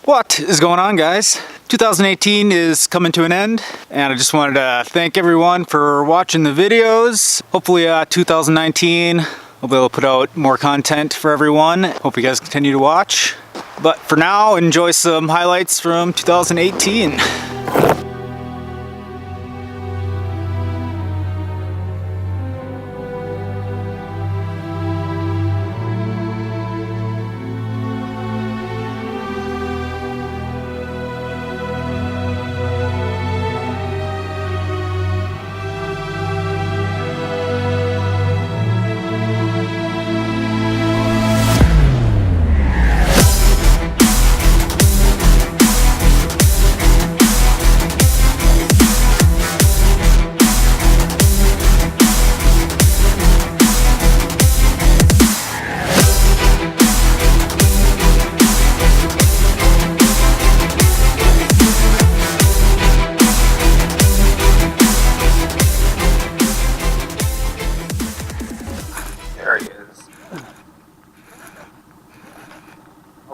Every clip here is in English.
What is going on, guys? 2018 is coming to an end, and I just wanted to thank everyone for watching the videos. Hopefully 2019 I'll be able to put out more content for everyone. Hope you guys continue to watch. But for now, enjoy some highlights from 2018.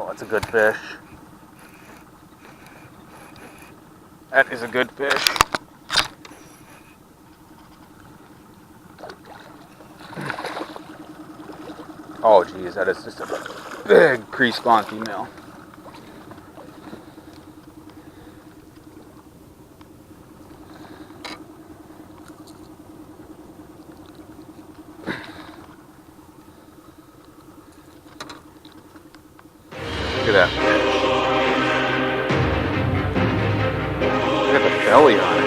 That's a good fish. That is a good fish. Oh geez, that is just a big pre-spawn female. Look at that fish. Look at the belly on it.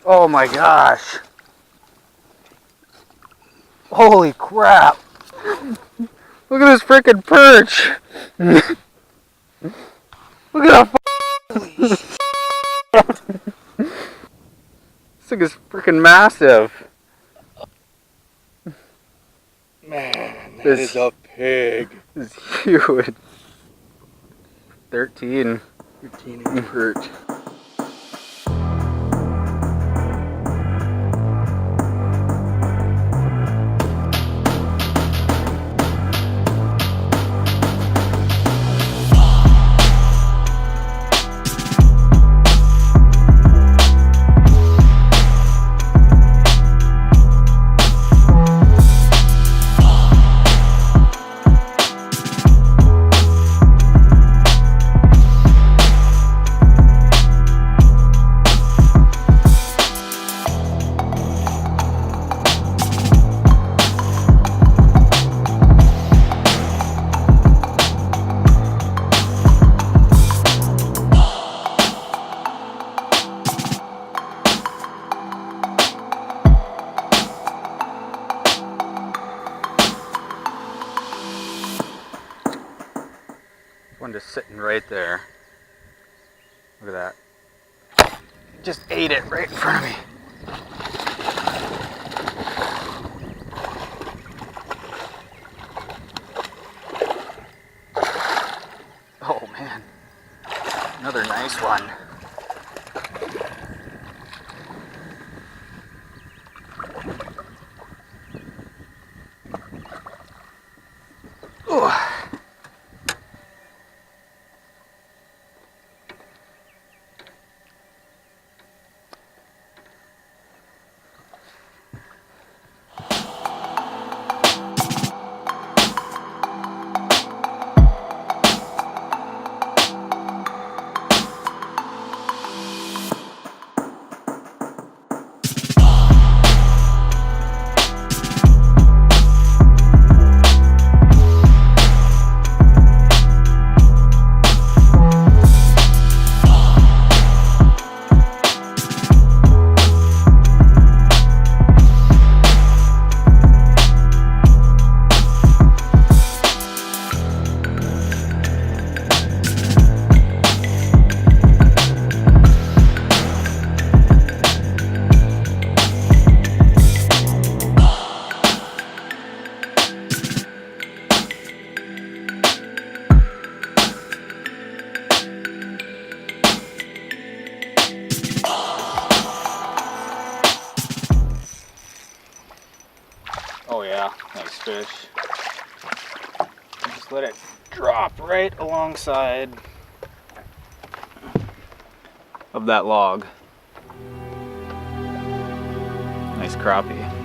Oh my gosh. Holy crap. Look at this freaking perch. Look at that. This thing is freaking massive. Man, that is a pig. This is huge. 13 inch perch. One just sitting right there. Look at that. Just ate it right in front of me. Oh man. Another nice one. Ooh. Oh yeah, nice fish. Just let it drop right alongside of that log. Nice crappie.